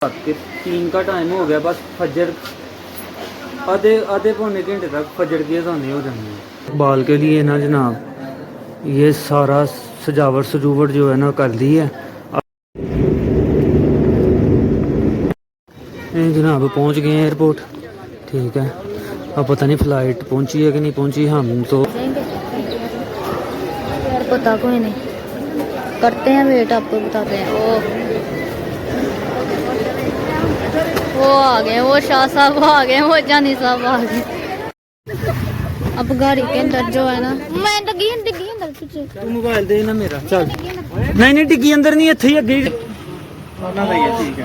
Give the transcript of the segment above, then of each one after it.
रात के 3 का टाइम हो गया, बस फजर आधे आधे पौने घंटे तक फजर की अज़ानें हो जाएंगी। इकबाल के लिए ना जनाब ये सारा सजावट सजूवट जो है ना कर दी है। जनाब पहुंच गए हैं एयरपोर्ट। ठीक है, अब पता नहीं फ़्लाइट पहुंची है कि नहीं पहुंची। हम तो यार पता कोई नहीं, करते हैं वेट, आपको बताते हैं। वो आ गए, वो शाह साहब आ गए, वो जानी साहब आ गए। अब गाड़ी के अंदर जो है ना, मैं डिग्गी अंदर पीछे तू मोबाइल दे ना मेरा। चल नहीं डिग्गी अंदर नहीं, इत्थे ही अगे ठीक है।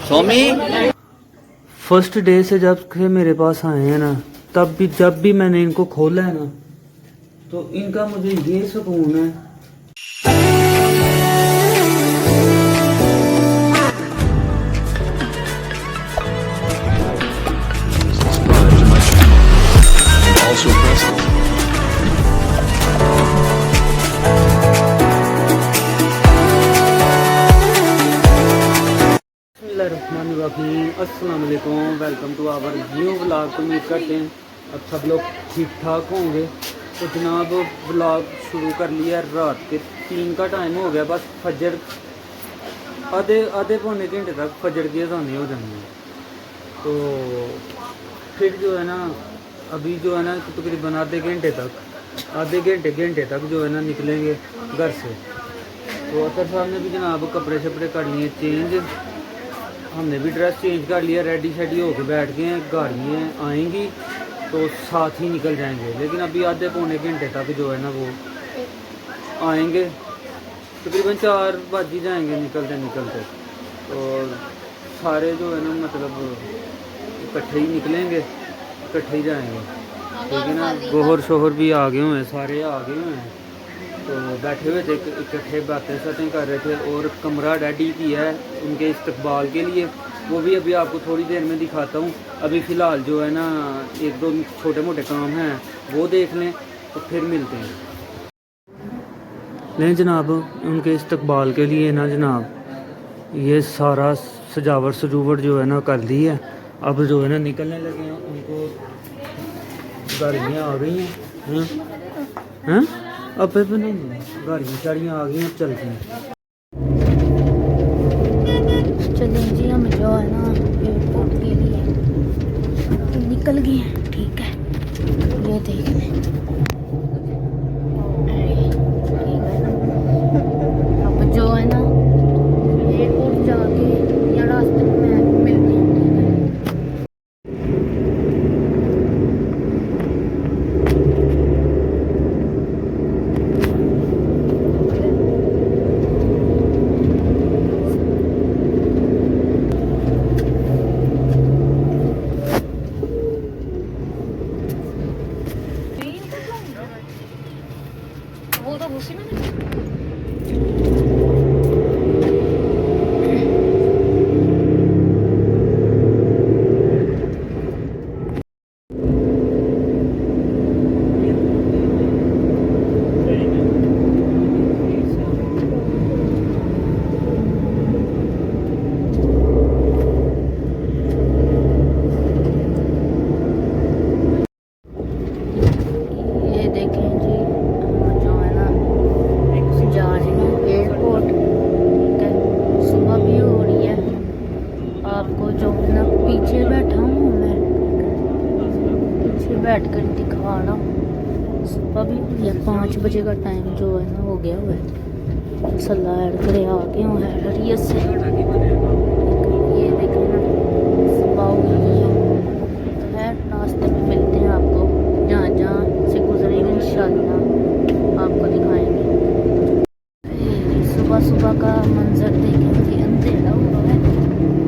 स्वामी फर्स्ट डे से जब से मेरे पास आए हैं ना, तब भी जब भी मैंने इनको खोला है ना, तो इनका मुझे ये सुकून है। अस्सलाम वालेकुम, welcome to our new vlog. तो उम्मीद करते हैं अब सब लोग ठीक ठाक होंगे। तो जनाब व्लॉग शुरू कर लिया। रात के 3 का टाइम हो गया, बस फजर आधे पौने घंटे तक फजर की अज़ानें हो जाएंगी। तो फिर जो है ना अभी जो है ना तकरीबन आधे घंटे तक जो है ना निकलेंगे घर से। तो अतर साहब ने भी जनाब कपड़े शपड़े कर लिए चेंज, हमने भी ड्रेस चेंज कर लिया, रेडी शेडी होके बैठ गए हैं। गाड़ियाँ आएंगी तो साथ ही निकल जाएंगे, लेकिन अभी आधे पौने घंटे तक जो है ना वो आएंगे। तकरीबन 4 बज ही जाएंगे निकलते। और सारे जो है ना मतलब इकट्ठे ही निकलेंगे, इकट्ठे ही जाएंगे। ठीक है ना। गोहर शोहर भी आ गए हुए हैं, सारे आ गए हुए हैं। तो बैठे हुए थे इकट्ठे, बातें शातें कर रहे थे। और कमरा रेडी किया है उनके इस्तकबाल के लिए, वो भी अभी आपको थोड़ी देर में दिखाता हूँ। अभी फ़िलहाल जो है ना 1-2 छोटे मोटे काम हैं वो देख लें, तो फिर मिलते हैं। नहीं जनाब उनके इस्तकबाल के लिए ना जनाब ये सारा सजावट सजूवट जो है ना कर दी है। अब जो है ना निकलने लगे हैं, उनको गाड़ियाँ आ गई हैं। अब गाड़ियाँ शाड़ियाँ आ गई हैं, चलते हैं। चलें जी, हम जो है ना एयरपोर्ट के लिए निकल गए हैं। ठीक है, ये देख लें। अब जो है ना एयरपोर्ट जाके या रास्ते में मिलते हैं। वो तो उसी में बैठ कर दिखा रहा हूँ। सुबह भी 5 बजे का टाइम जो है ना हो गया हुआ है। मसाला ऐड करे आ गए हुए हैं हरियत से। ये देखें ना सुबह हुई है। नाश्ते में मिलते हैं आपको, जहाँ जहाँ से गुजरेंगे इंशाल्लाह आपको दिखाएंगे। सुबह सुबह का मंजर देखें कि अंधेरा हुआ है,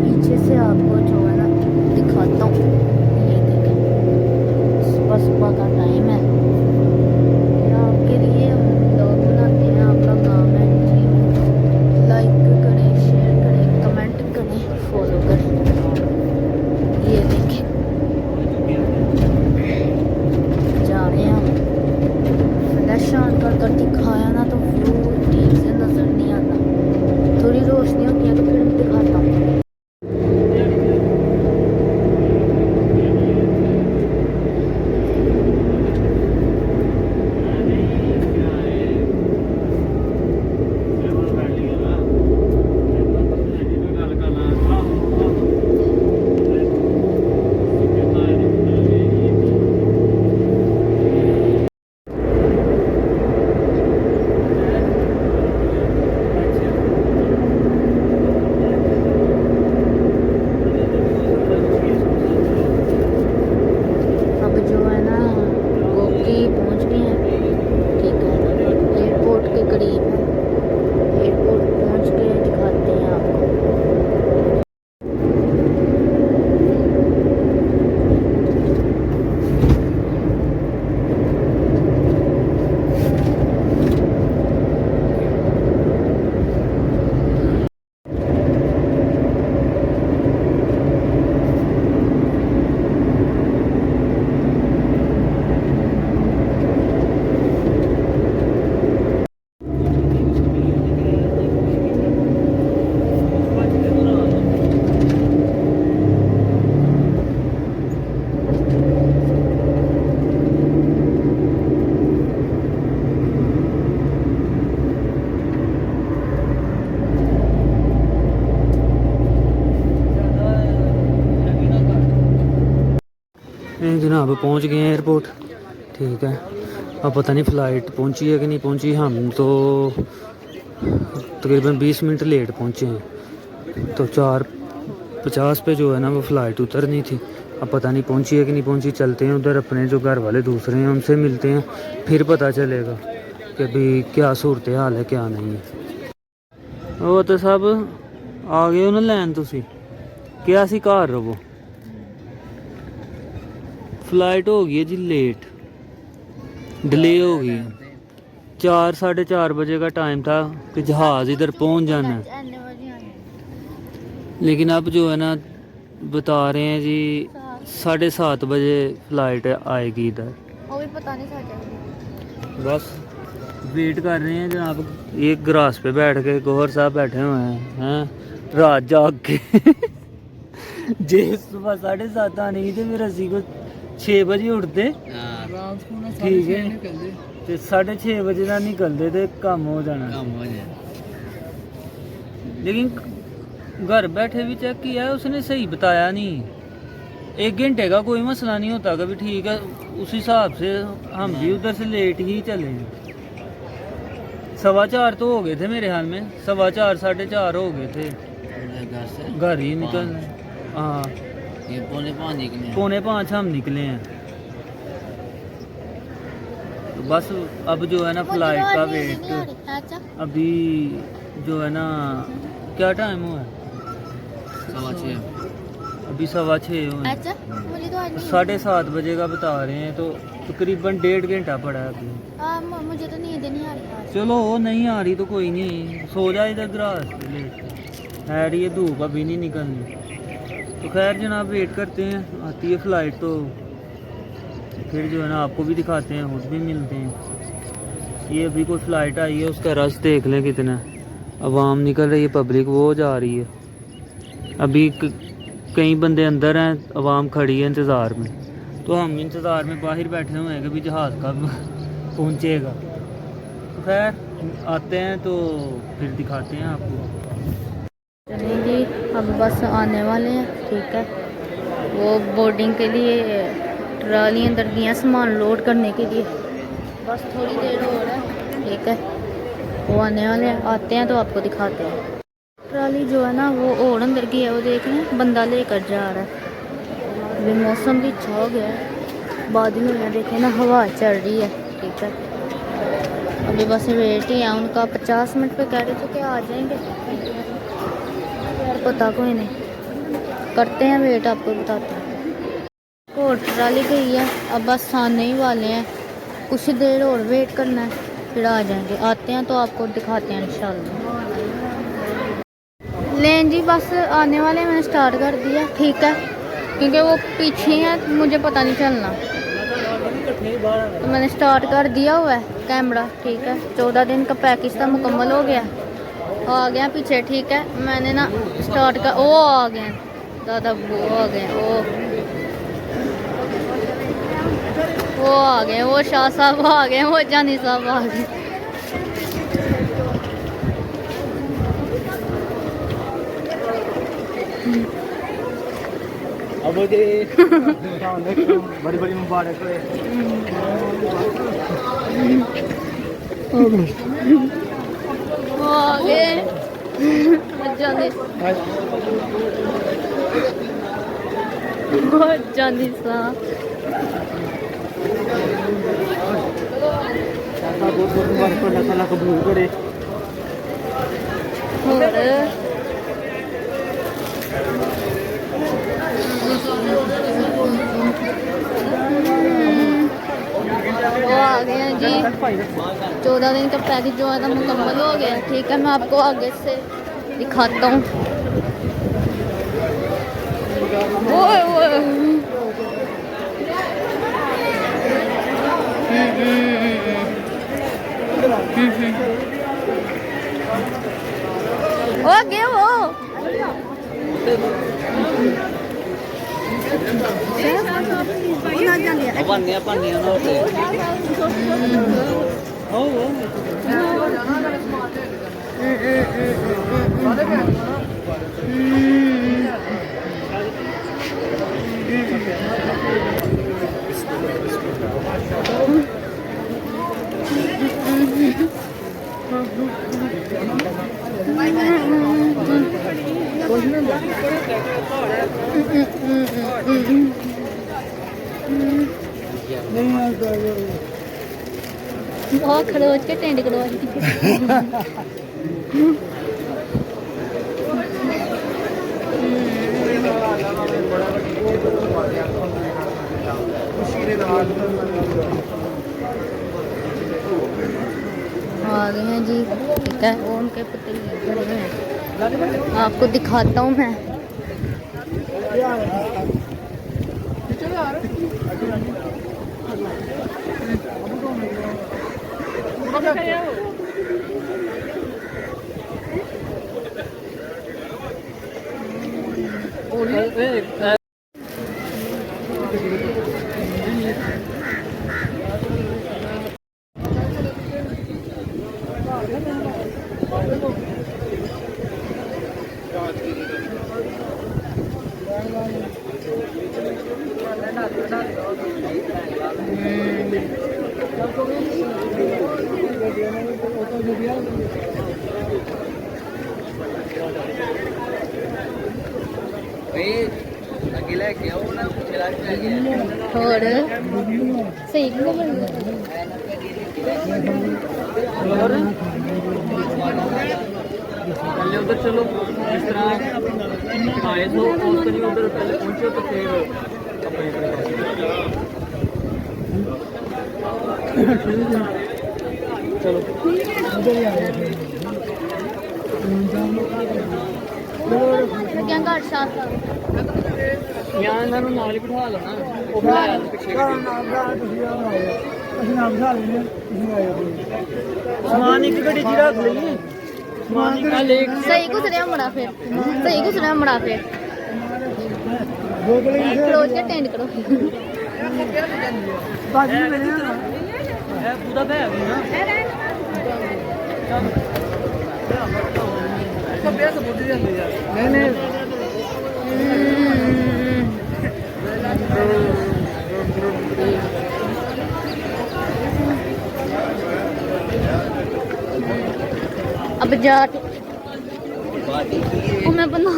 पीछे से आपको जो है ना दिखाता हूँ। सुबह का टाइम है, आपके लिए हम ब्लॉग बनाते हैं। आपका काम है लाइक करें, शेयर करें, जनाब पहुंच गए हैं एयरपोर्ट। ठीक है, अब पता नहीं फ़्लाइट पहुंची है कि नहीं पहुंची। हम तो तकरीबन 20 मिनट लेट पहुंचे हैं, तो 4:50 पे जो है ना वो फ़्लाइट उतरनी थी। अब पता नहीं पहुंची है कि नहीं पहुंची। चलते हैं उधर, अपने जो घर वाले दूसरे हैं उनसे मिलते हैं, फिर पता चलेगा कि अभी क्या सूरत हाल है क्या नहीं है। वो तो सब आ गए हो ना लैन, तुसी क्या सी घर रवो। फ्लाइट हो गई है जी लेट, डिले हो गई। 4-4:30 बजे का टाइम था कि जहाज़ इधर पहुंच जाना है, लेकिन अब जो है ना बता रहे हैं जी 7:30 बजे फ्लाइट आएगी इधर। वो भी पता नहीं बस वेट कर रहे हैं जनाब। एक ग्रास पे बैठ के गौहर साहब बैठे हुए हैं रात जाग के। जे सुबह 7:30 आने की तो फिर असी को 6 बजे उठते, ठीक है, तो 6:30 बजे ना निकलते तो काम हो जाना। लेकिन घर बैठे भी चेक किया है, उसने सही बताया नहीं। 1 घंटे का कोई मसला नहीं होता कभी, ठीक है, उस हिसाब से हम भी उधर से लेट ही चले हैं। 4:15 तो हो गए थे मेरे ख्याल में, 4:15 4:30 हो गए थे घर ही निकल। हाँ, 4:45 हम निकले हैं। तो बस अब जो है ना फ्लाइट का वेट, अभी जो है ना क्या टाइम हुआ है, 6:15, अभी 6:15 हुए। 7:30 बजे का बता रहे हैं, तो तकरीबन 1.5 घंटा पड़ा है अभी। मुझे तो नींद नहीं आ रही। चलो वो नहीं आ रही तो कोई नहीं, सो जाए इधर ग्रास पे लेट है। ये धूप अभी नहीं निकलनी। तो खैर जनाब वेट करते हैं, आती है फ़्लाइट तो फिर जो है ना आपको भी दिखाते हैं, खुद भी मिलते हैं। ये अभी कोई फ़्लाइट आई है, उसका रश देख लें कितना। अवाम निकल रही है, पब्लिक वो जा रही है। अभी कई बंदे अंदर हैं, अवाम खड़ी है इंतज़ार में। तो हम इंतज़ार में बाहर बैठे हुए हैं कि भी जहाज़ कब पहुँचेगा। तो खैर आते हैं तो फिर दिखाते हैं आपको। चलिए जी, अब बस आने वाले हैं, ठीक है। वो बोर्डिंग के लिए ट्राली अंदर दिया सामान लोड करने के लिए, बस थोड़ी देर और है, ठीक है। वो आने वाले हैं, आते हैं तो आपको दिखाते हैं। ट्राली जो है ना वो और अंदर की है, वो देख लें बंदा लेकर जा रहा है। अभी मौसम भी अच्छा हो गया है, बादल में देखे ना हवा चल रही है, ठीक है। अभी बस वेट ही है उनका, 50 मिनट पे कह रहे थे कि आ जाएंगे, यार पता कोई नहीं, करते हैं वेट, आपको बताते हैं। और ट्राली गई है, अब बस आने ही वाले हैं, कुछ देर और वेट करना है, फिर आ जाएंगे। आते हैं तो आपको दिखाते हैं इंशाल्लाह। लें जी बस आने वाले, मैंने स्टार्ट कर दिया, ठीक है, क्योंकि वो पीछे हैं, मुझे पता नहीं चलना, तो मैंने स्टार्ट कर दिया हुआ है कैमरा, ठीक है। 14 दिन का पैकेज था, मुकम्मल हो गया, आ गया पीछे, ठीक है। मैंने ना स्टार्ट कर, वो आ गए दादा, वो आ गए, वो आ गए, वो शाह साहब आ गए, वो जानी साहब आ गए। अब बड़ी बड़ी मुबारक हो। वो आ गए जानी, वो जानी साहब। बहुत बहुत मुबारक हो, अल्लाह ताला कबूल करे। और वो आ गए हैं जी, 14 दिन का पैकेज जो है ना मुकम्मल हो गया, ठीक है। मैं आपको आगे से दिखाता हूँ। वो गया वो पानिया ना होते। बहुत खड़ोच के टेंट कड़वा आ गए हैं जी। ठीक है, वो उनके पतीले खड़े हुए हैं, आपको दिखाता हूँ मैं। और सही को पहले उधर चलो, इस तरह आए तो उधर पहले पहुंचो तो फिर चलो क्या घर साथ यहाँ इन्होंने नाल ही बिठा लो ना, वो बुलाया पिछले समान एक गड्डी च रख लईए, समान एक सही कुछ रहा मुड़ा फिर, सही कुछ रहा मुड़ा फिर रोज के टेंट करो है पूरा बैग ना नहीं नहीं अब जा मैं बना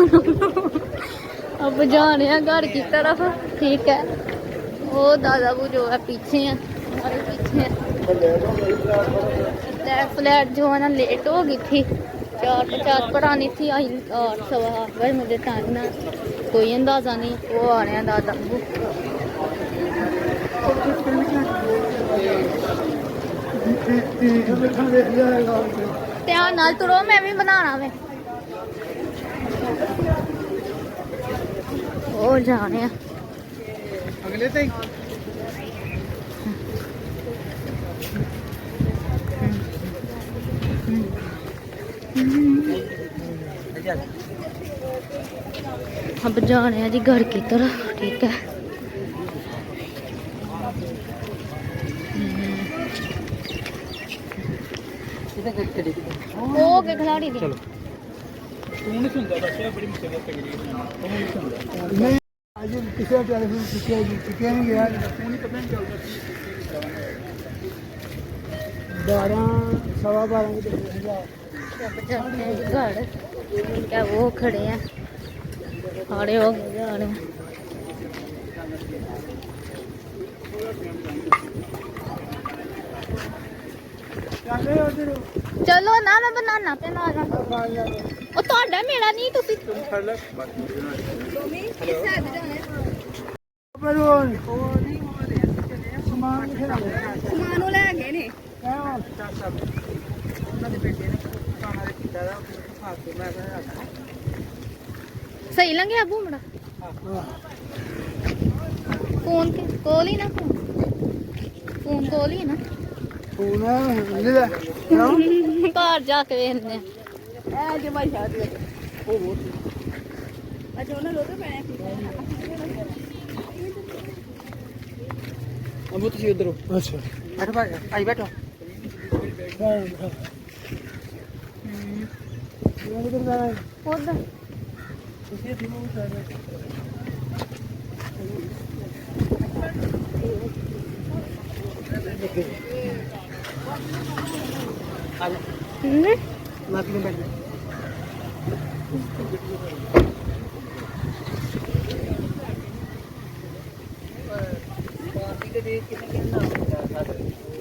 अब जा रहे हैं घर की तरफ। ठीक है, वो दादा वो जो है पीछे हैं, हमारे पीछे है। फ्लैट जो है ना लेट हो गई थी, 4:50 पर आनी थी, आई 8:15 बजे। मुझे टाइम ना कोई अंदाजा नहीं। वो आ रहे हैं दादा वो। ध्यान नाल तुरो, मैं भी बनाना वे। और जा रहे हैं अगले तक अब जा रहे हैं जी घर की तरफ। ठीक है, हो गए खिलाड़ी दी। आज किसी टेलीफोन चुके नहीं गया 12 सवा 12 घर क्या वो खड़े हैं, खड़े हो गए जा रहे हैं। चलो ना मैं बनाना पे ना ਉਹ ਤੁਹਾਡਾ ਮੇਰਾ ਨਹੀਂ ਤੁਸੀਂ ਸਮਾਨ ਲੈ ਗਏ ਨੇ ਸਹੀ ਲੰਘਿਆ ਬੂਮੜਾ ਫੋਨ ਕੋਲ ਹੀ ਨਾ ਫੋਨ ਕੋਲ ਹੀ ਨਾ ਘਰ ਜਾ ਕੇ ਵੇਖਦੇ ਆ अब तुम उधर हो। अच्छा बैठो भाई, आई बैठो। उधर मैं बैठ घर की तरफ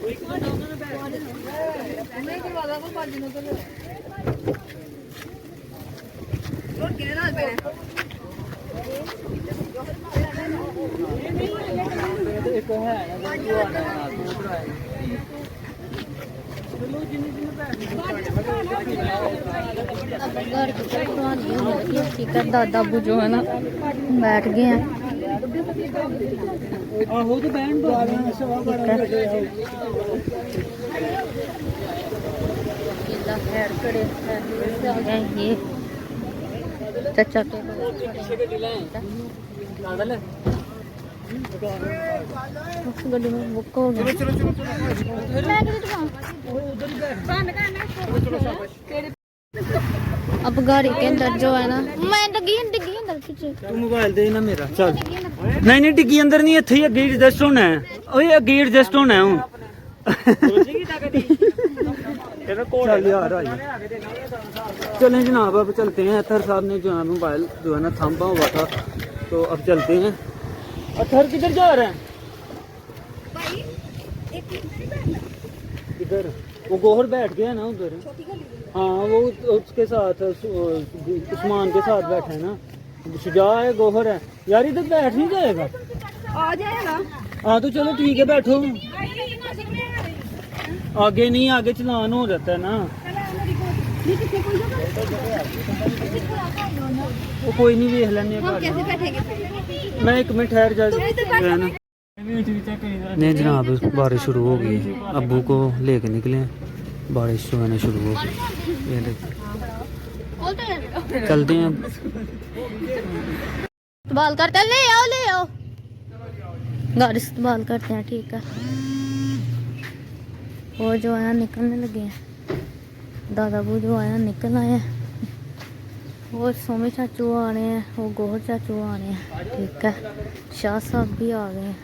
पुरानी हो गई है, ठीक है। दादा अबू जो है ना बैठ गए हैं, आहो तो बहन खैर खड़े हैं ये चाचा के गड्डी में बुक हो गया। अब गाड़ी के अंदर जो है ना, मैं डिग्गी अंदर पीछे तू मोबाइल दे ना मेरा। चल नहीं नहीं डिग्गी अंदर नहीं, इत्थे ही अगे एडजस्ट होना है। ओए अगे एडजस्ट होना है हूं। चल यार आइए चलें जनाब, अब चलते हैं। अतहर साहब ने जो है मोबाइल जो है ना थामा हुआ था, तो अब चलते हैं। अतहर किधर जा रहे हैं? इधर वो गोहर बैठ गया ना उधर। हाँ वो उसके साथ उस्मान के साथ बैठा है ना, शुजा है गोहर है यार, इधर बैठ नहीं जाएगा। आ जाएगा। हाँ तो चलो ठीक है बैठो। आगे नहीं, आगे चलान हो जाता है ना। वो कोई नहीं देख लेने कैसे बैठेंगे? मैं एक मिनट ठहर जा ना। नहीं जनाब बारिश शुरू हो गई, अब्बू को लेके निकले, बारिश जो है ना शुरू हो गई। ये देखिए चलते हैं इस्तेमाल करते हैं, ले आओ गाड़ी इस्तेमाल करते हैं, ठीक है। वो जो है ना निकलने लगे हैं, दादा बू जो है ना निकल आए हैं, वो सोमी चाचू आ रहे हैं, वो गोहर चाचू आ रहे हैं, ठीक है। शाह साहब भी आ गए हैं।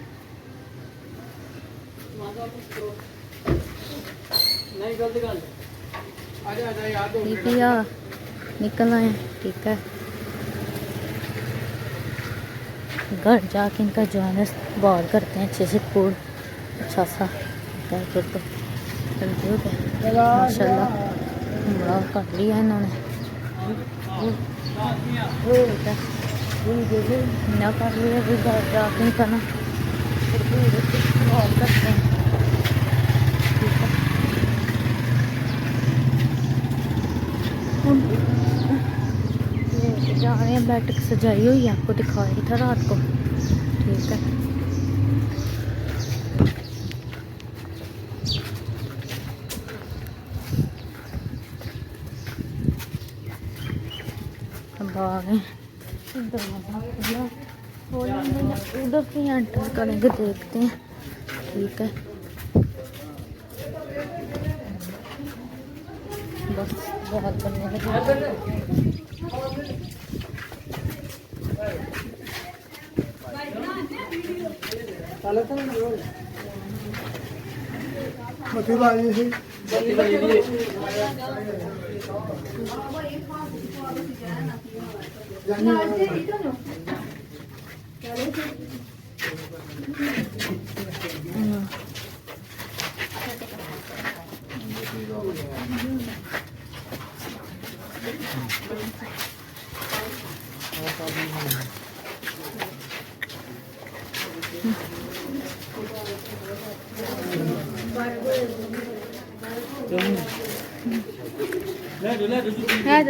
ठीक है यार निकल आए हैं, ठीक है। घर जाके इनका जो है बाल करते हैं अच्छे से, पूर्ण अच्छा सा फिर तो जल्दी हो गया माशाल्लाह, बड़ा कर लिया इन्होंने। ना कर लिया भी घर जाके करना, बाल करते हैं, ठीक है। जा रहे हैं, बैठक सजाई हुई है, आपको दिखाई था रात को, ठीक है। अब आ गए, उधर से एंटर करेंगे, देखते हैं, ठीक है। बस बहुत बढ़िया मछली बाजी से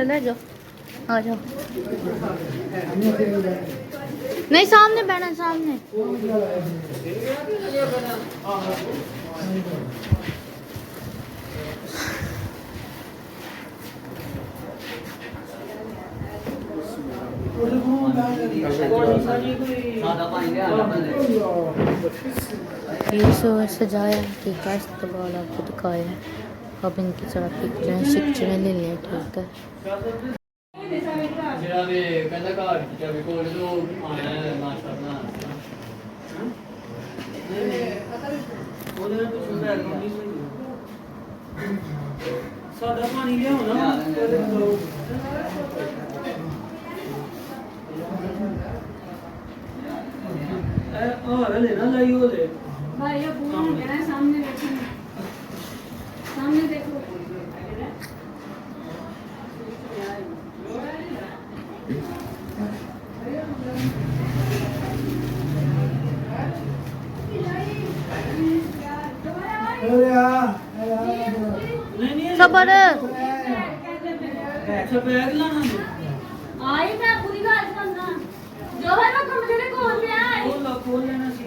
ले जाओ आ जाओ। नहीं सामने बैठा, सामने। सजाया, ठीक है। इस्तेमाल आपको दिखाया है, अब इनकी सारा पिक्चरें ले लें, ठीक है। सादा पानी लिया ना लेना लाई हो ले भाई अब वो है सामने देखो, सामने देखो। अरे यार सबर अच्छा बैग लाना आई मैं पूरी बात करना जो है ना कमरे में कौन पे आई खोल लेना सी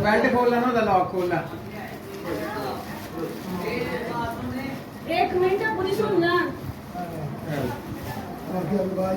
बेल्ट खोल लेना था लॉक खोलना एक मिनट पूरी सुन ना ओके बाय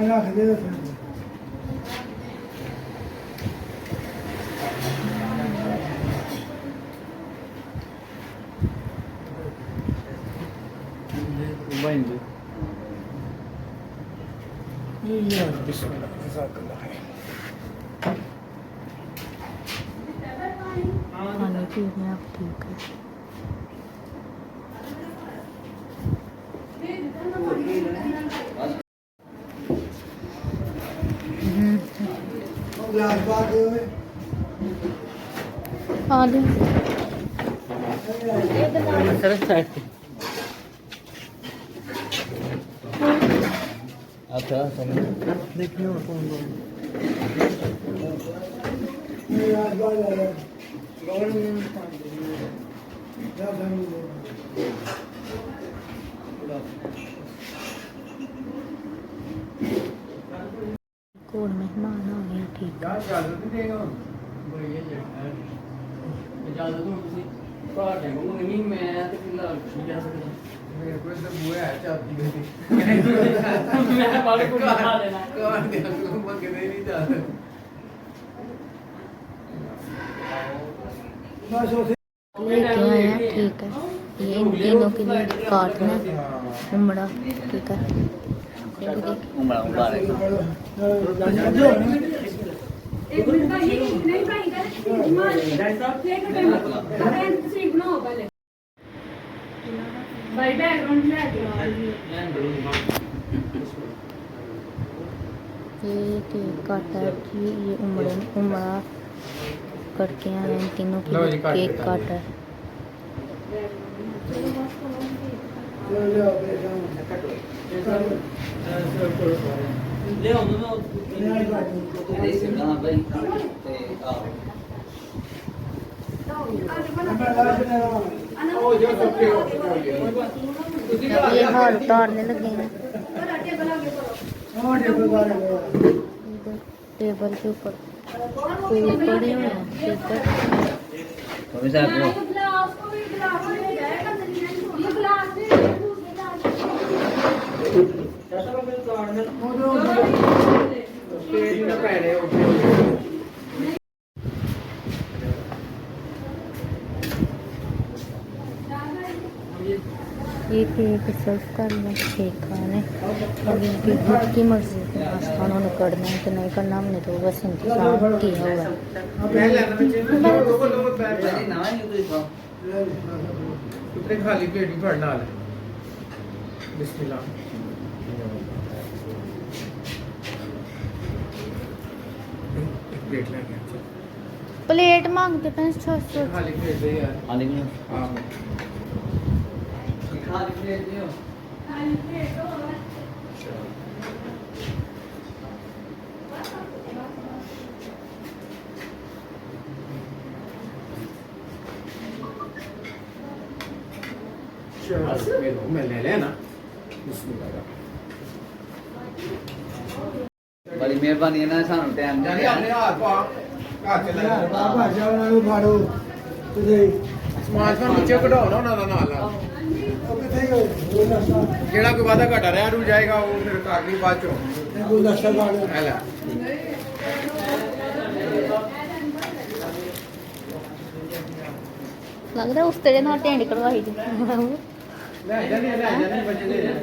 रख दे बन दे यार बिस्मिल्लाह जज़ाकल्लाह खैर खाने पीने अब ठीक है। ग्लास बात हुए आ दे सर साइड अच्छा समझ देखिए और कौन ग्लास बात है कौन मेहमान आ गया ठीक है। इजाजत नहीं देगा इजाजत हो किसी ਘਰ ਦੇ ਕੋਲ ਨਹੀਂ ਮੈਂ ਤੇ ਕਿੰਨਾ ਜਾ ਸਕਦਾ मेरे को तो बुआ है चाहती है ਮੈਂ ਬਾਲ ਕੋਲ ਖਾ ਲੈਣਾ कौन दे को मंगने नहीं जाता बस उसे लेके आए हैं ठीक है। ये इन तीनों के लिए काटना उमड़ा ठीक है। ये देखिए उमड़ा एक मिनट का ये नहीं भाई कर मान एक मिनट सीख बनाओ पहले भाई बैकग्राउंड ले ये केक काटा है कि ये उमड़ा करके आए हैं। इन तीनों के लिए केक काटा है। ले आओ भाई अब ये हार उतारने लगे हैं इधर टेबल के ऊपर फूल पड़े हुए हैं ठीक है। ग्लास को भी ग्लास ले जाएगा ये ग्लास भी स्टेज में पहले ओके ये केक सर्व करना केक खाने अब इनकी खुद की मर्जी के नाश्ता उन्होंने करना है कि नहीं करना हमने तो बस इंतजार किया हुआ है। उतने खाली पेट ही पड़ना है बिस्मिल्लाह एक प्लेट लेके प्लेट मांगते हैं 600 खाली प्लेट दे यार खाली में हां खाली प्लेट दियो चलो मैं ले लेना बिस्मिल्लाह बड़ी मेहरबानी है ना सानू टाइम जानी अपने हाथ पा हाथ चला ਬਾਬਾ ਜੀ ਉਹਨਾਂ ਨੂੰ ਫਾੜੋ ਤੁਸੀਂ ਸਮਾਜ ਤੋਂ ਨੀਚੇ ਕਢਾਓ ਨਾ ਉਹਨਾਂ ਦਾ ਨਾਲ ਉਹ ਕਿੱਥੇ ਗਏ ਉਹ ਦੱਸਦਾ ਜਿਹੜਾ ਕੋਈ ਵਾਦਾ ਘਟਾ ਰਿਹਾ ਰੂ ਜਾਏਗਾ ਉਹ ਫਿਰ ਕਰ ਲਈ ਬਾਅਦ ਚੋਂ ਇਹ ਕੋਈ ਦੱਸਦਾ ਬਾੜ ਹੈ ਲੈ ਲੱਗਦਾ ਉਸ ਤੇਰੇ ਨਾਲ ਢੇਂਡ ਕਢਵਾਈ ਦੀ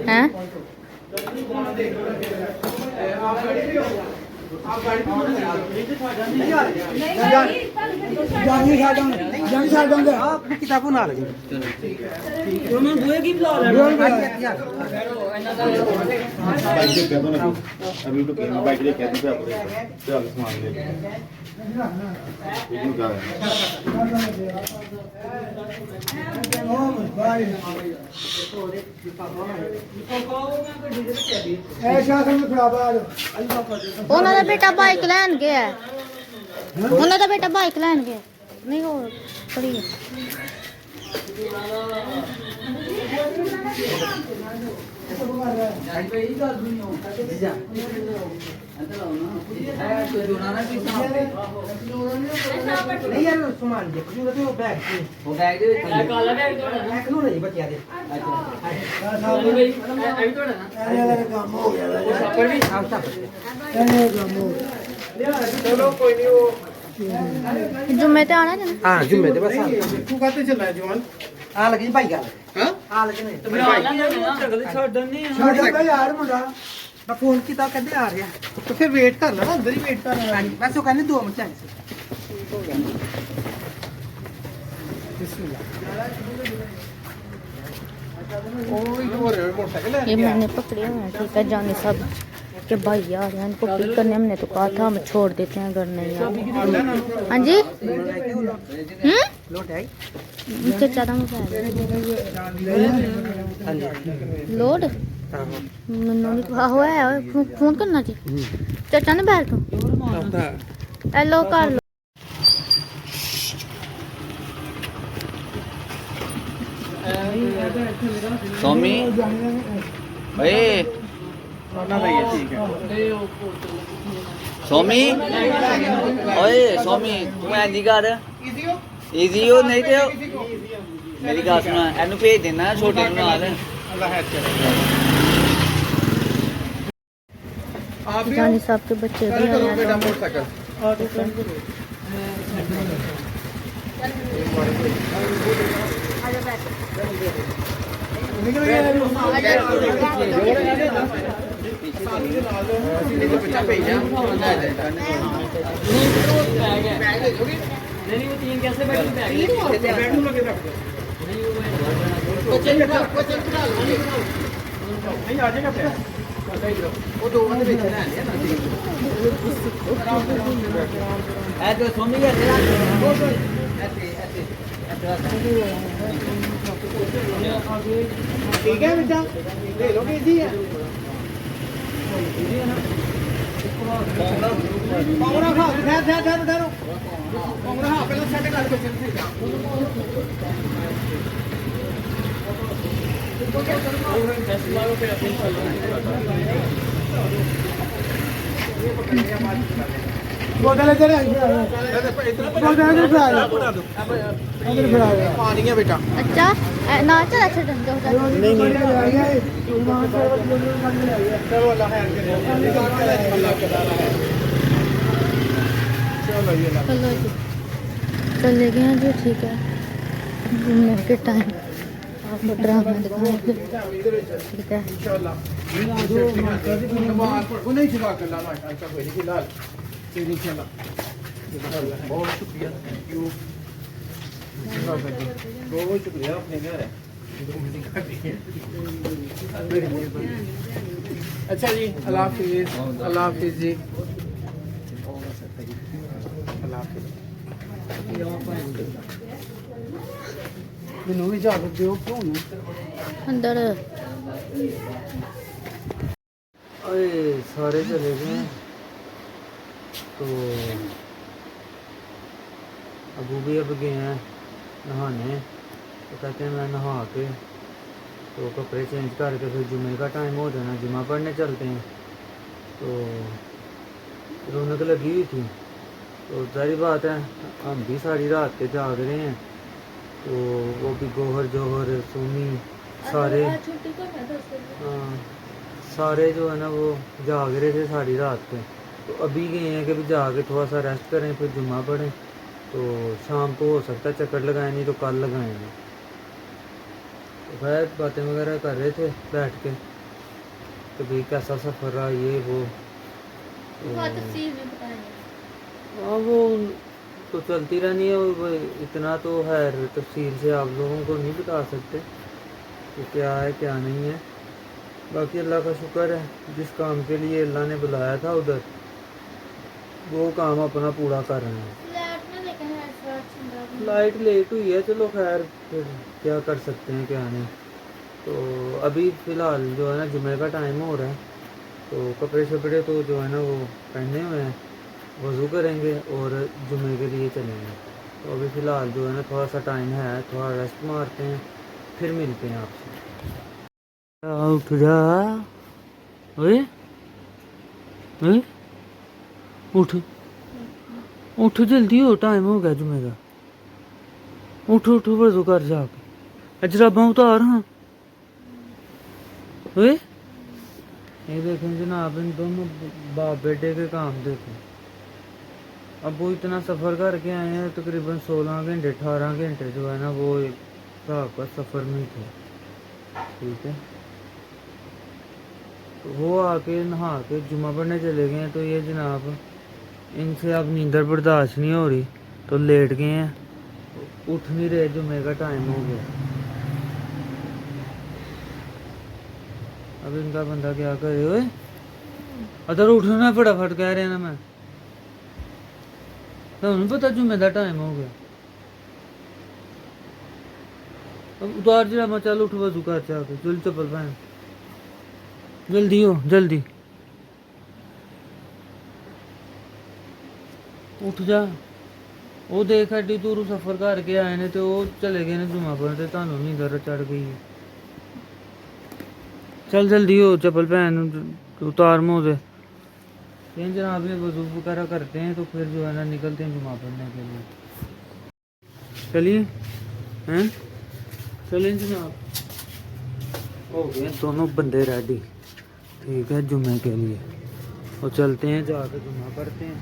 ਹੈ ਜਾਨੀ ਛੱਡਾਂਗੇ ਆਪ ਕਿਤਾਬੋਂ ਨਾਲ ਜੀ ਉਹਨਾਂ ਦੋਏ ਕੀ ਬੁਲਾ बाइक से कहता ना अभी तो कहना बाइक ले कहते थे अपने चल सामान ले इनको क्या है ਓ ਭਾਈ ਐਸਾ ਸਾਨੂੰ ਖਰਾਬਾ ਉਹਨਾਂ ਦਾ ਬੇਟਾ ਬਾਈਕ ਲੈਣ ਗਿਆ ਉਹਨਾਂ ਦਾ ਬੇਟਾ ਬਾਈਕ ਲੈਣ ਗਿਆ ਨਹੀਂ ਹੋਰ ਪੜੀ ਹੈ ਨਹੀਂ ਯਾਰ ਸਮਾਨ ਜੇ ਕੁਝ ਤੇ ਉਹ ਬੈਗ ਸੀ ਉਹ ਬੈਗ ਦੇ ਵਿੱਚ ਕਾਲਾ ਬੈਗ ਬੈਗ ਨੂੰ ਨਹੀਂ ਬੱਚਿਆਂ ਦੇ ਅੱਛਾ ਇਹ ਵੀ ਤੁਹਾਡਾ ਨਾ ਇਹ ਕੰਮ ਹੋ ਗਿਆ ਛਾਪੜ ਵੀ ਆਪ ਤਾਂ ਇਹ ਕੰਮ ਹੋ ਚਲੋ ਕੋਈ ਨਹੀਂ ਉਹ ਜੁਮੇ ਤੇ ਆਣਾ ਜਨਾ ਹਾਂ ਜੁਮੇ ਤੇ ਬਸ तू कहते चल रहा है जवान ਆ ਲੱਗੀ ਭਾਈ ਗੱਲ हां ਆ ਲੱਗੀ ਨਹੀਂ ਤੇ ਬਣਾ ਲੈਣਾ ਝਗਲੇ ਛੱਡਣ ਨਹੀਂ ਛੱਡਦਾ ਯਾਰ ਮੁੰਡਾ ਮੈਂ ਫੋਨ ਕੀਤਾ ਕਹਿੰਦੇ ਆ ਰਿਹਾ ਤੇ ਫਿਰ ਵੇਟ ਕਰ ਲੈਣਾ ਅੰਦਰ ਹੀ ਵੇਟ ਕਰ ਲੈਣਾ ਬਸ ਉਹ ਕਹਿੰਦੇ 2 ਮਿੰਟ ਆਏ ਸੀ ओ इधर हो रहे मोटरसाइकिल है ये मैंने पकड़े हुए हैं ठीक है जाने सब के भाई आ रहे हैं इनको पिक करने हमने तो कहा था हम छोड़ देते हैं अगर नहीं आते हाँ जी ਲੋਟ ਹੈ चाचा का लोड ਮੈਨੂੰ ਨਹੀਂ ਪਤਾ ਹੋਇਆ ਫੋਨ ਕਰਨਾ ਜੀ ਚਾਚਾ ਨੇ ਬੈਲ ਤੋਂ ਹੈਲੋ ਕਰ ਲਓ ਸੋਮੀ ਓਏ ठीक है ਸੋਮੀ ਓਏ ਸੋਮੀ ਤੂੰ ਐਂ ਨਹੀਂ ਕਰ ਈਜ਼ੀ ਹੋ ਨਹੀਂ ਤੇ ਮੇਰੀ ਗੱਲ ਸੁਣ ਇਹਨੂੰ ਭੇਜ ਦੇਣਾ ਛੋਟੇ ਨੂੰ ਨਾਲ अल्लाह हैद करे जानी साहब के बच्चे भी चलो आए बेटा हैं मोटरसाइकिल ਨਿਕਲ ਗਿਆ बच्चा भेज जा नहीं वो तीन कैसे बैठ बैठ नु लगे रख नहीं आ जाएगा फिर वो दो बंदे भेजने हैं ना ऐ तो सोमी है तेरा ਠੀਕ ਹੈ ਬੇਟਾ ਲੈ ਲੋ ਕਿਜੀ ਹੈ ਪਾਉਣਾ ਖਾ ਠਹਿਰ ਪਾਉਣਾ ਖਾ ਪਹਿਲਾਂ ਸੈੱਟ ਕਰ ਕੇ ਚੱਲ ਬੋਤਲ ਇੱਧਰ ਆ ਬੋਤਲ ਇੱਧਰ ਫੜਾ ਦੇ ਪਾਣੀ ਹੈ ਬੇਟਾ अच्छा ना चला छड़न दो ਨਹੀਂ ਇਮਾਨ ਸਰਵਤ ਲੋਕਾਂ ਨੂੰ ਮੰਨ ਲਿਆ ਚਲੋ ਅੱਲਾਹ ਖੈਰ ਕਰੇ ਅੱਲਾਹ ਚਲੋ ਇਹ ਲਾ चलो जी चले गए हैं जी ठीक है घूमने के टाइम आपको ड्रामा दिखाएंगे ठीक है इंशाल्लाह वो नहीं छुपा कर लाना अच्छा कोई नहीं फिलहाल फिर इंशाल्लाह बहुत शुक्रिया थैंक यू बहुत शुक्रिया अपने घर है अच्छा जी अल्लाह हाफिज जी अल्लाह हाफिज ਮੈਨੂੰ ਵੀ ਇਜਾਜ਼ਤ ਦਿਓ ਕਿਉਂ ਨਹੀਂ अंदर अरे सारे चले गए हैं। तो अबू भी अब गए हैं नहाने तो कहते हैं मैं नहा के तो कपड़े चेंज करके फिर जुमे का टाइम हो जाना जुमा पढ़ने चलते हैं। तो रौनक लगी हुई थी तो जाहिर बात है हम भी सारी रात के जाग रहे हैं। तो वो भी गोहर जोहर सोमी सारे हाँ सारे जो है ना वो जाग रहे थे सारी रात पे। तो अभी गए हैं कि भी जाके थोड़ा सा रेस्ट करें फिर जुम्मा पढ़ें। तो शाम को हो सकता है चक्कर लगाए, नहीं तो कल लगाएंगे। तो खैर बातें वगैरह कर रहे थे बैठ के कि भाई कैसा सफ़र रहा ये वो। हाँ वो तो चलती रहनी है, वो इतना तो है तफसील से आप लोगों को नहीं बता सकते कि क्या है क्या नहीं है। बाकी अल्लाह का शुक्र है, जिस काम के लिए अल्लाह ने बुलाया था उधर वो काम अपना पूरा कर रहे हैं। लाइट लेट हुई है, चलो खैर फिर क्या कर सकते हैं क्या नहीं। तो अभी फ़िलहाल जो है ना जुमे का टाइम हो रहा है, तो कपड़े शपड़े तो जो है ना वो पहने हुए हैं, वज़ू करेंगे और जुमे के लिए चलेंगे। तो अभी फ़िलहाल जो है ना थोड़ा सा टाइम है, थोड़ा रेस्ट मारते हैं, फिर मिलते हैं आपसे। उठ जा ओए ओए, उठ उठ जल्दी हो, टाइम हो गया जुमे का। उठ उठ वज़ू कर जाके, जराबां उतार। हाँ ओए ये देखें जनाब, इन दोनों बाप बेटे के काम देखें। अब वो इतना सफ़र करके आए हैं, तकरीबन 16 घंटे 18 घंटे जो है ना वो एक हिसाब का सफ़र में थे। ठीक है, तो वो आके नहा के जुमा पढ़ने चले गए हैं। तो ये जनाब इनसे अब नींदर बर्दाश्त नहीं हो रही, तो लेट गए हैं, उठ नहीं रहे, जुमे का टाइम हो गया। अब इनका बंदा क्या करे। ओए अदर उठना फटाफट, कह रहे हैं ना मैं तो नहीं पता जुमे का टाइम हो गया। अब उतार जरा मैं, चल उठ वज़ू कर जाके, चल चप्पल पहन, जल्दी हो जल्दी, उठ जा। वो देख एडी दूर सफ़र करके आए ने, तो वो चले गए ने जुमा पर, तो तुहानू नींदर चढ़ गई है। चल जल्दी हो, चप्पल पहन, उतार मोजे। ये जनाब ये वज़ू वगैरह करते हैं, तो फिर जो है ना निकलते हैं जुमा पढ़ने के लिए। चलिए हैं, चलिए जनाब, हो गए दोनों बंदे रेडी। ठीक है जुमे के लिए, और चलते हैं जाकर जुमा पढ़ते हैं,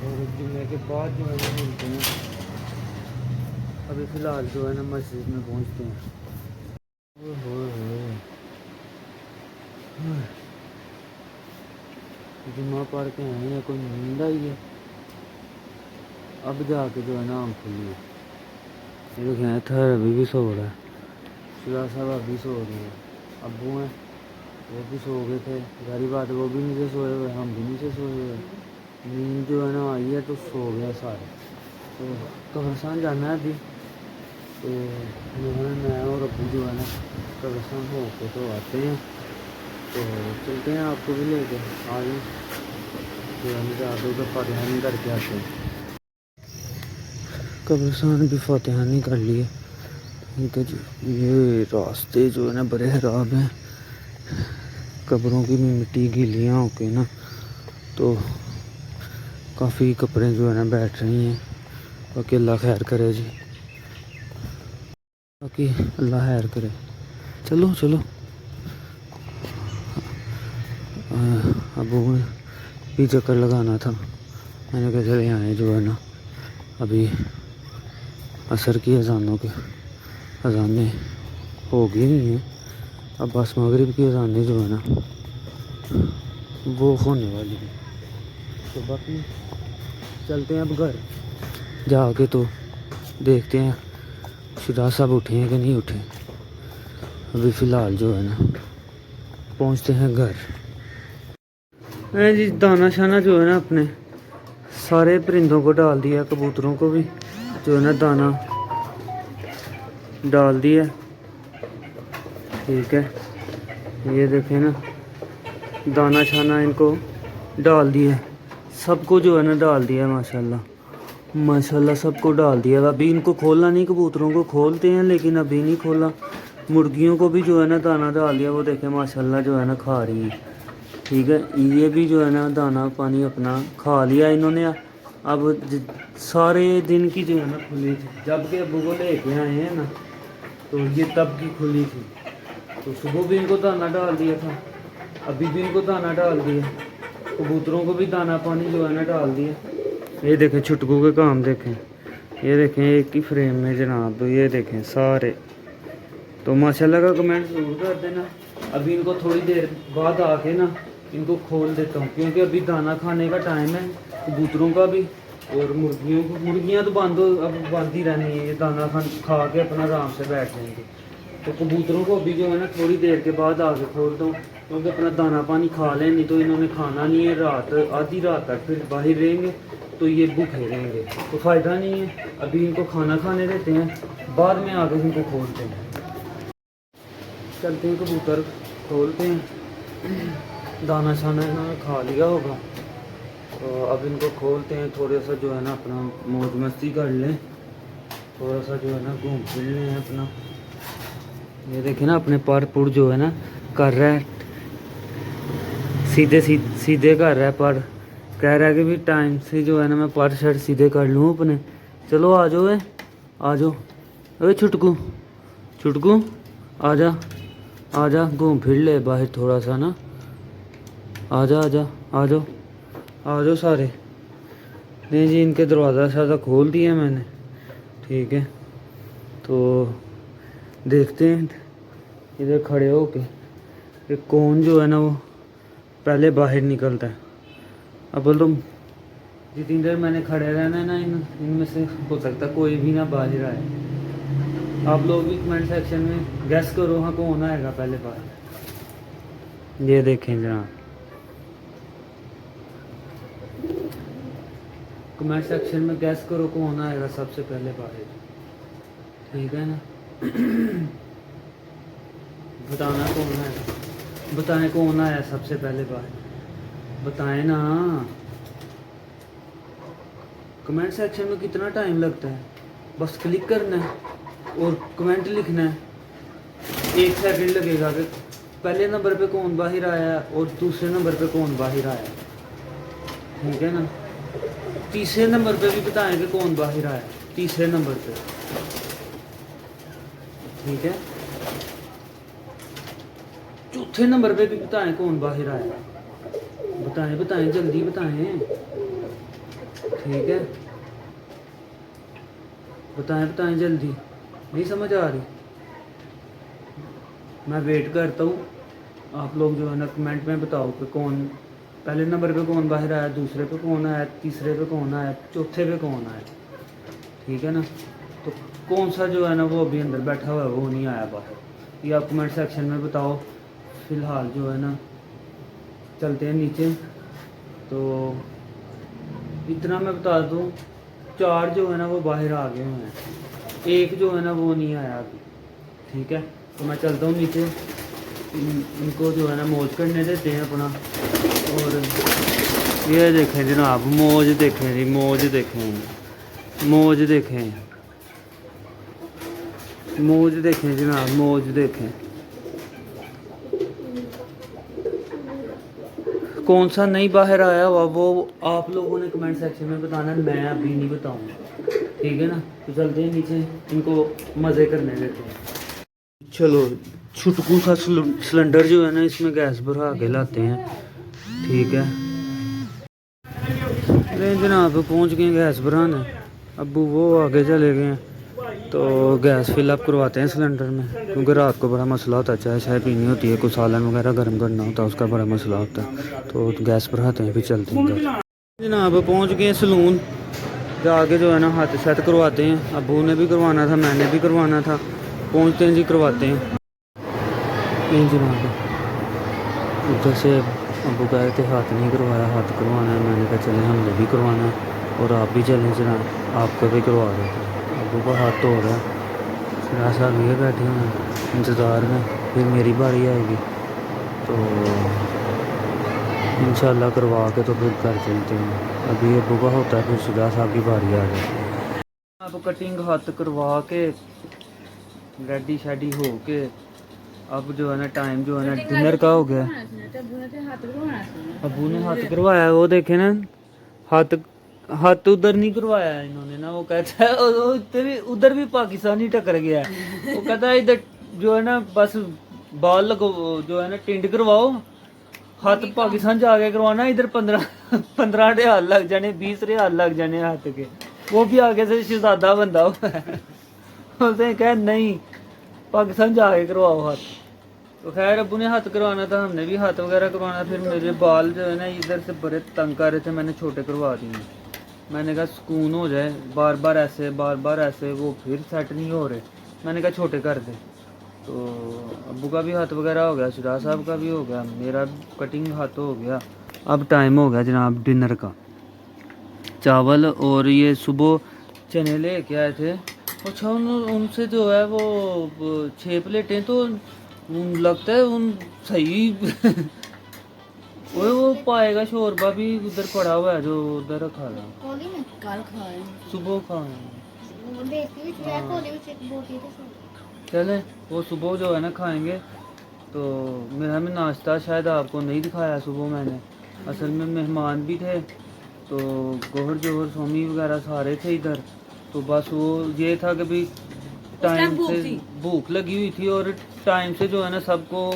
और जुमे के बाद जो है ना मिलते हैं। अभी फ़िलहाल जो है ना मस्जिद में पहुँचते हैं। जुमा पढ़ के आए हैं, कोई नींद आई है, अब जाके जो है ना आँख खुली है। ये देखें था अभी भी सो रहा है, शुरा साहब अभी सो रहे हैं, अब्बू हैं वो भी सो गए थे। गहरी बात वो भी नीचे सोए हुए, हम भी नीचे सोए हुए। नींद जो है ना आई है तो सो गया सारे। तो कब्रिस्तान जाना है अभी, तो जो है मैं और अब्बू जो है ना कब्रिस्तान हो के तो आते हैं, तो चलते हैं, आपको भी लेके आ जाए, जो है जाके उधर फतेहानी करके आते हैं। कब्रिस्तान भी फतेहानी कर लिए। तो ये रास्ते जो है ना बड़े खराब हैं, कब्रों की मिट्टी गीलियाँ होके ना, तो काफ़ी कपड़े जो है ना बैठ रही हैं। बाकी अल्लाह खैर करे जी, बाकी अल्लाह खैर करे। चलो चलो, अब भी चक्कर लगाना था, मैंने कहा चले आए जो है ना, अभी असर की अज़ानें हो गई नहीं हैं, अब बस मगरिब की अज़ानें जो है ना वो होने वाली हैं। तो बाकी चलते हैं अब घर जाके, तो देखते हैं शुरा साहब उठे हैं कि नहीं उठे। अभी फ़िलहाल जो है ना पहुंचते हैं घर। जी दाना शाना जो है ना अपने सारे परिंदों को डाल दिया, कबूतरों को भी जो है ना दाना डाल दिया। ठीक है, ये देखें ना दाना शाना इनको डाल दिया, सबको जो है ना डाल दिया, माशाल्लाह माशाल्लाह सबको डाल दिया। अभी इनको खोलना नहीं, कबूतरों को खोलते हैं लेकिन अभी नहीं खोला। मुर्गियों को भी जो है ना दाना डाल दिया, वो देखें माशाल्लाह जो है ना खा रही है। ठीक है, ये भी जो है ना दाना पानी अपना खा लिया इन्होंने। अब सारे दिन की जो है ना खुली थी, जब के अब्बू को लेके आए हैं ना, तो ये तब की खुली थी। तो सुबह भी इनको दाना डाल दिया था, अभी भी इनको दाना डाल दिया, कबूतरों को भी दाना पानी जो है ना डाल दिया। ये देखें छुटकू के काम देखें, ये देखें एक ही फ्रेम में जनाब, ये देखें सारे। तो माशाल्लाह का कमेंट ज़रूर कर देना। अभी इनको थोड़ी देर बाद आके ना इनको खोल देता हूँ, क्योंकि अभी दाना खाने का टाइम है कबूतरों का भी और मुर्गियों को। मुर्गियाँ तो अब बंद ही रहनी है, ये दाना खा के अपना आराम से बैठ जाएंगे। तो कबूतरों को अभी जो है ना थोड़ी देर के बाद आके खोलता हूँ, क्योंकि अपना दाना पानी खा लें, नहीं तो इन्होंने खाना नहीं है। रात आधी रात तक फिर बाहर रहेंगे तो ये भूखे रहेंगे, तो फ़ायदा नहीं है। अभी इनको खाना खाने देते हैं, बाद में आगे इनको खोलते हैं। चलते हैं कबूतर खोलते हैं। दाना शाना इन्होंने खा लिया होगा, तो अब इनको खोलते हैं। थोड़ा सा जो है ना अपना मौज मस्ती कर लें, थोड़ा सा जो है ना घूम फिर लें अपना। ये देखें ना अपने पर पुर जो है ना कर रहा है, सीधे कर रहा है पर। कह रहा है कि भी टाइम से जो है ना मैं पर शर्ट सीधे कर लूँ अपने। चलो आ जाओ, आ जाओ ओए छुटकू, छुटकू आजा आजा, घूम फिर ले बाहर थोड़ा सा ना। आजा आजा आ जाओ, आ जाओ सारे। नहीं जी, इनके दरवाज़ा शाजा खोल दिया मैंने, ठीक है। तो देखते हैं इधर खड़े हो के कि कौन जो है ना वो पहले बाहर निकलता है। अब बोल तुम जितनी देर मैंने खड़े रहना है ना, इनमें से हो सकता कोई भी ना बाहर आए। आप लोग भी कमेंट सेक्शन में गैस करो हाँ कौन आएगा पहले बाहर। ये देखें जनाब, कमेंट सेक्शन में गैस करो कौन आएगा सबसे पहले बाहर, ठीक है ना। बताना कौन आएगा, बताएं कौन आया सबसे पहले बाहर, बताएं ना। कमेंट सेक्शन में कितना टाइम लगता है, बस क्लिक करना है और कमेंट लिखना है। 1 सेकंड लगेगा कि पहले नंबर पे कौन बाहर आया और दूसरे नंबर पे कौन बाहर आया, ठीक है ना। तीसरे नंबर पे भी बताएं कि कौन बाहर आया, तीसरे नंबर पे, ठीक है। चौथे नंबर पे भी बताएं कौन बाहर आया, बताएं बताएं जल्दी बताएं, ठीक है। बताएं बताएं जल्दी, नहीं समझ आ रही, मैं वेट करता हूँ। आप लोग जो है ना कमेंट में बताओ कि कौन पहले नंबर पे कौन बाहर आया, दूसरे पे कौन आया, तीसरे पे कौन आया, चौथे पे कौन आया, ठीक है ना। तो कौन सा जो है ना वो अभी अंदर बैठा हुआ है वो नहीं आया बाहर, ये आप कमेंट सेक्शन में बताओ। फ़िलहाल जो है ना चलते हैं नीचे। तो इतना मैं बता दूँ, 4 जो है ना वो बाहर आ गए हुए हैं, 1 जो है ना वो नहीं आया अभी, ठीक है। तो मैं चलता हूँ नीचे, इनको जो है ना मौज करने देते हैं अपना। और ये देखें जनाब, मौज देखें जी, मौज देखें, मौज देखें, मौज देखें जनाब, मौज देखें। कौन सा नहीं बाहर आया हुआ वो आप लोगों ने कमेंट सेक्शन में बताना, मैं अभी नहीं बताऊंगा, ठीक है ना। तो चलते हैं नीचे, इनको मज़े करने देते हैं। चलो छुटकू सा सिलेंडर जो है ना इसमें गैस भरा के लाते हैं, ठीक है। अरे जनाब पहुंच गए गैस भराने, अबू वो आगे चले गए हैं, तो गैस फिलअप करवाते हैं सिलेंडर में, क्योंकि रात को बड़ा मसला होता है, चाय शाय पीनी होती है, कुछ सालन वगैरह गर्म करना होता है, उसका बड़ा मसला होता है। तो गैस भराते हैं फिर चलते हैं। जनाब पहुंच गए सलून, जाके जो है ना हाथ सेट करवाते हैं। अबू ने भी करवाना था, मैंने भी करवाना था। पहुंचते हैं जी, करवाते हैं। ये जनाब उधर से अबू कह रहे थे हाथ नहीं करवाया, हाथ करवाना है। मैंने कहा चलें हमने भी करवाना है और आप भी चलें जनाब, आपको भी करवा देते हैं। अबू का हाथ धो रहा है, फिर साहब ये बैठे हुए हैं इंतज़ार में, फिर मेरी बारी आएगी तो इंशाल्लाह करवा के तो फिर कर चलते हैं। अभी अबू का होता है, फिर सुधा साहब की बारी आ गई। अब कटिंग हाथ करवा के रेडी शेडी हो के अब जो है ना टाइम जो है ना डिनर का हो गया। अबू ने हाथ करवाया, वो देखे ना हाथ उधर नहीं करवाया इन्होंने ना, वो कहता है उधर भी पाकिस्तानी टकर गया है। वो कहता है इधर जो है ना बस बाल लगो जो है ना टिंड करवाओ, हथ पाकिस्तान जाके करवाना, इधर 15 रियाल लग जाने, 20 रियाल लग जाने हाथ के। वो भी आगे से शहजादा बंदा हुआ है। उसने कहा नहीं पाकिस्तान जाके करवाओ हाथ। तो खैर अब्बू ने हाथ करवाना था, हमने भी हाथ वगैरह करवाना। फिर मेरे बाल जो है ना इधर से बड़े तंग कर रहे थे, मैंने छोटे करवा दिए। मैंने कहा सुकून हो जाए, बार बार ऐसे वो फिर सेट नहीं हो रहे। मैंने कहा छोटे कर दे। तो अब्बू का भी हाथ वगैरह हो गया, शुरा साहब का भी हो गया, मेरा कटिंग हाथ हो गया। अब टाइम हो गया जनाब डिनर का। चावल और ये सुबह चने ले के आए थे। अच्छा उनसे जो है वो 6 प्लेटें तो लगता है उन सही। वो पाएगा शोरबा भी उधर पड़ा हुआ है जो उधर रखा था, कोली में कल खाए सुबह खाए। वो देखती हुई क्या कोली में एक बोटी तो चले वो सुबह जो है ना खाएंगे। तो मेरा में नाश्ता शायद आपको नहीं दिखाया सुबह मैंने, असल में मेहमान भी थे। तो गोहर जोहर सोमी वगैरह सारे थे इधर। तो बस वो ये था कि भाई टाइम से भूख लगी हुई थी और टाइम से जो है ना सबको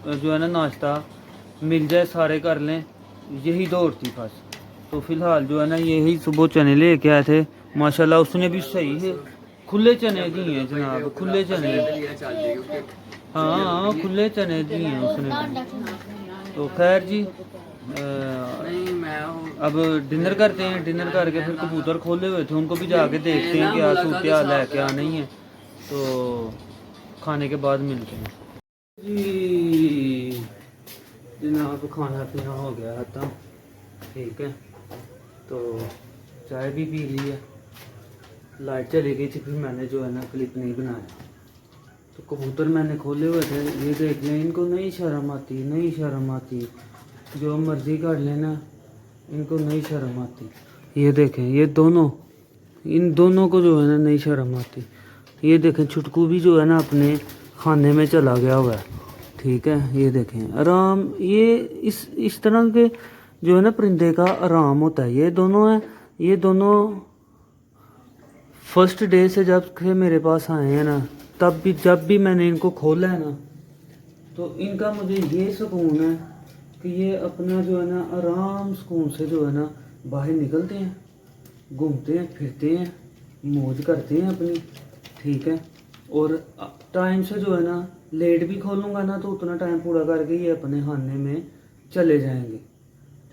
जो है ना नाश्ता मिल जाए, सारे कर लें, यही दौड़ थी बस। तो फिलहाल जो है ना यही सुबह चने ले के आए थे, माशाल्लाह उसने भी सही है खुले चने दिए हैं जनाब, खुले चने। हाँ खुले चने दिए हैं उसने। तो खैर जी अब डिनर करते हैं। डिनर करके फिर कबूतर खोले हुए थे, उनको भी जाके देखते हैं क्या सूरत हाल है क्या नहीं है। तो खाने के बाद मिलते हैं जी। जनाब खाना पीना हो गया था, ठीक है। तो चाय भी पी ली है, लाइट चली गई थी, फिर मैंने जो है ना क्लिप नहीं बनाया। तो कबूतर मैंने खोले हुए थे, ये देख लें, इनको नहीं शर्म आती, नहीं शर्म आती, जो मर्जी कर लेना, इनको नहीं शर्म आती। ये देखें ये दोनों, इन दोनों को जो है ना नहीं शर्म आती। ये देखें छुटकू भी जो है ना अपने खाने में चला गया हुआ है, ठीक है। ये देखें आराम, ये इस तरह के जो है ना परिंदे का आराम होता है। ये दोनों हैं, ये दोनों फर्स्ट डे से जब से मेरे पास आए हैं ना, तब भी जब भी मैंने इनको खोला है ना, तो इनका मुझे ये सुकून है कि ये अपना जो है ना आराम सुकून से जो है ना बाहर निकलते हैं, घूमते हैं, फिरते हैं, मौज करते हैं अपनी, ठीक है। और टाइम से जो है ना लेट भी खोलूँगा ना तो उतना टाइम पूरा करके ये अपने खाने में चले जाएंगे,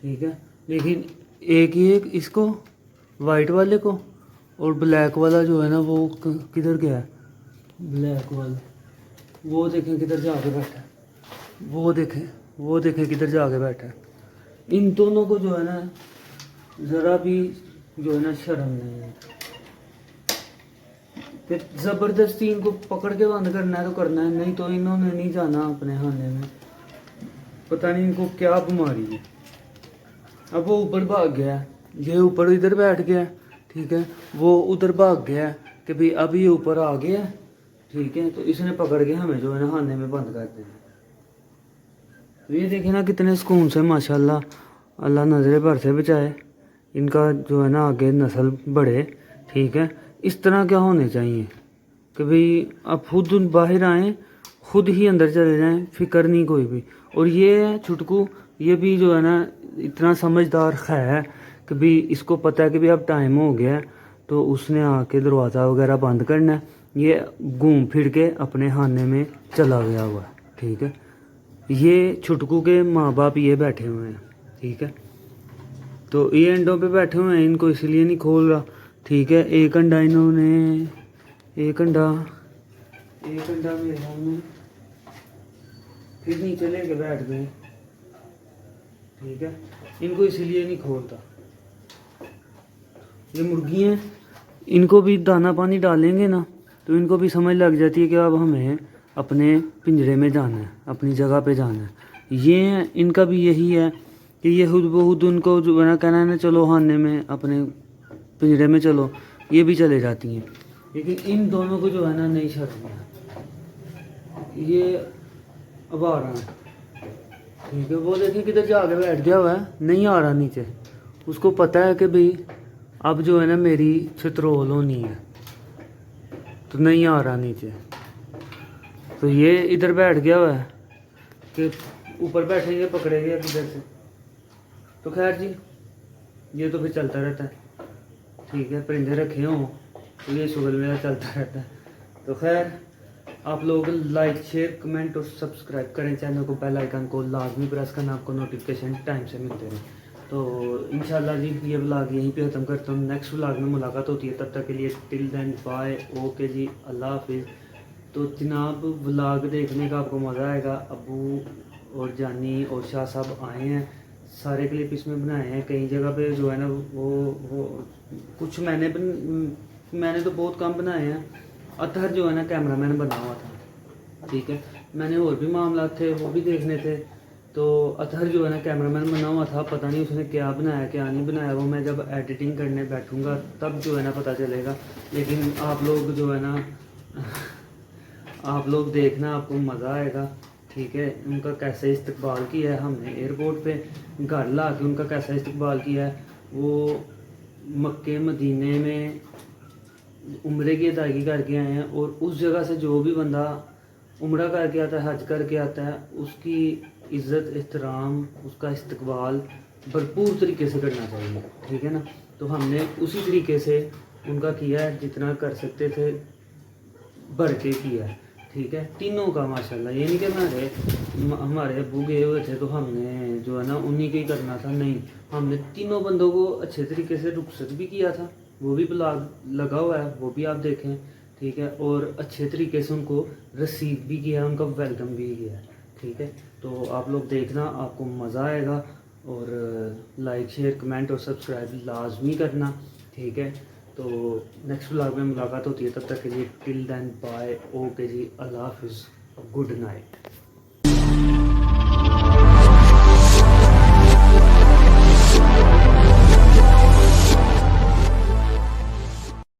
ठीक है। लेकिन एक इसको वाइट वाले को और ब्लैक वाला जो है ना वो किधर गया है, ब्लैक वाला वो देखें किधर जाके बैठा है, वो देखें किधर जाके बैठा है। इन दोनों को जो है ना ज़रा भी जो है ना शर्म नहीं है। फिर ज़बरदस्ती इनको पकड़ के बंद करना है तो करना है, नहीं तो इन्होंने नहीं जाना अपने खाने में। पता नहीं इनको क्या बीमारी है। अब वो ऊपर भाग गया, ये ऊपर इधर बैठ गया, ठीक है। वो उधर भाग गया कि भाई अब ये ऊपर आ गया, ठीक है। तो इसने पकड़ के हमें जो है ना खाने में बंद कर देना। तो ये देखे ना कितने सुकून से माशाल्लाह, अल्लाह नज़रे भर से बचाए, इनका जो है ना आगे नस्ल बढ़े, ठीक है। इस तरह क्या होने चाहिए कि भाई अब खुद बाहर आएँ, खुद ही अंदर चले जाएं, फिक्र नहीं कोई भी। और ये छुटकू ये भी जो है ना इतना समझदार है कि भाई इसको पता है कि भाई अब टाइम हो गया है, तो उसने आके दरवाज़ा वगैरह बंद करना है। ये घूम फिर के अपने खाने में चला गया हुआ है, ठीक है। ये छुटकू के माँ बाप ये बैठे हुए हैं, ठीक है। तो ये अंडों पे बैठे हुए हैं, इनको इसलिए नहीं खोल रहा, ठीक है। एक अंडा मेरे सामने फिर नीचे लेके बैठ गए, ठीक है। इनको इसीलिए नहीं खोलता। ये मुर्गी हैं, इनको भी दाना पानी डालेंगे ना तो इनको भी समझ लग जाती है कि अब हमें अपने पिंजरे में जाना है, अपनी जगह पे जाना है। ये इनका भी यही है कि ये खुद बहुत उनको जो है ना कहना है ना चलो खाने में, अपने पिंजरे में चलो, ये भी चले जाती हैं। लेकिन इन दोनों को जो है ना नहीं शर्म है, ये अब आ रहा है, ठीक है। वो देखिए किधर जाके बैठ गया हुआ है, नहीं आ रहा नीचे। उसको पता है कि भाई अब जो है ना मेरी छित्रोल होनी है, तो नहीं आ रहा नीचे। तो ये इधर बैठ गया हुआ है कि ऊपर बैठेंगे पकड़ेंगे किधर से। तो खैर जी, ये तो फिर चलता रहता है, ठीक है। परिंदे रखे हों तो ये शुगर मेरा चलता रहता है। तो खैर आप लोग लाइक शेयर कमेंट और सब्सक्राइब करें चैनल को, बेल आइकन को लाजमी प्रेस करना, आपको नोटिफिकेशन टाइम से मिलते रहें। तो इंशाल्लाह जी ये व्लॉग यहीं पे ख़त्म करता हूँ। नेक्स्ट व्लॉग में मुलाकात होती है, तब तक के लिए टिल देन बाय, ओके जी, अल्लाह हाफिज़। तो जनाब व्लॉग देखने का आपको मज़ा आएगा। अबू और जानी और शाह साहब आए हैं, सारे क्लिप इसमें बनाए हैं। कई जगह पे जो है ना वो कुछ मैंने तो बहुत कम बनाए हैं। अतहर जो है ना कैमरामैन बना हुआ था, ठीक है। मैंने और भी मामला थे वो भी देखने थे। तो अतहर जो है ना कैमरामैन बना हुआ था, पता नहीं उसने क्या बनाया क्या नहीं बनाया, वो मैं जब एडिटिंग करने बैठूंगा तब जो है ना पता चलेगा। लेकिन आप लोग जो है ना आप लोग देखना, आपको मज़ा आएगा, ठीक है। उनका कैसे इस्तकबाल किया है हमने एयरपोर्ट पे, घर ला के उनका कैसा इस्तकबाल किया है। वो मक्के मदीने में उम्रे की अदायगी करके आए हैं, और उस जगह से जो भी बंदा उम्रा करके आता है, हज करके आता है, उसकी इज़्ज़त एहतराम, उसका इस्तकबाल भरपूर तरीके से करना चाहिए, ठीक है ना। तो हमने उसी तरीके से उनका किया है, जितना कर सकते थे भर के किया है, ठीक है। तीनों का माशाल्लाह, ये नहीं कि हमारे अब्बू गए हुए थे तो हमने जो है ना उन्हीं के ही करना था, नहीं। हमने तीनों बंदों को अच्छे तरीके से रुखसत भी किया था, वो भी ब्लॉग लगा हुआ है, वो भी आप देखें, ठीक है। और अच्छे तरीके से उनको रिसीव भी किया, उनका वेलकम भी किया, ठीक है। तो आप लोग देखना, आपको मज़ा आएगा। और लाइक शेयर कमेंट और सब्सक्राइब लाजमी करना, ठीक है। तो नेक्स्ट व्लॉग में मुलाकात होती है, तब तक के लिए टिल देन बाय, ओके जी, अल्लाह हाफिज़, गुड नाइट।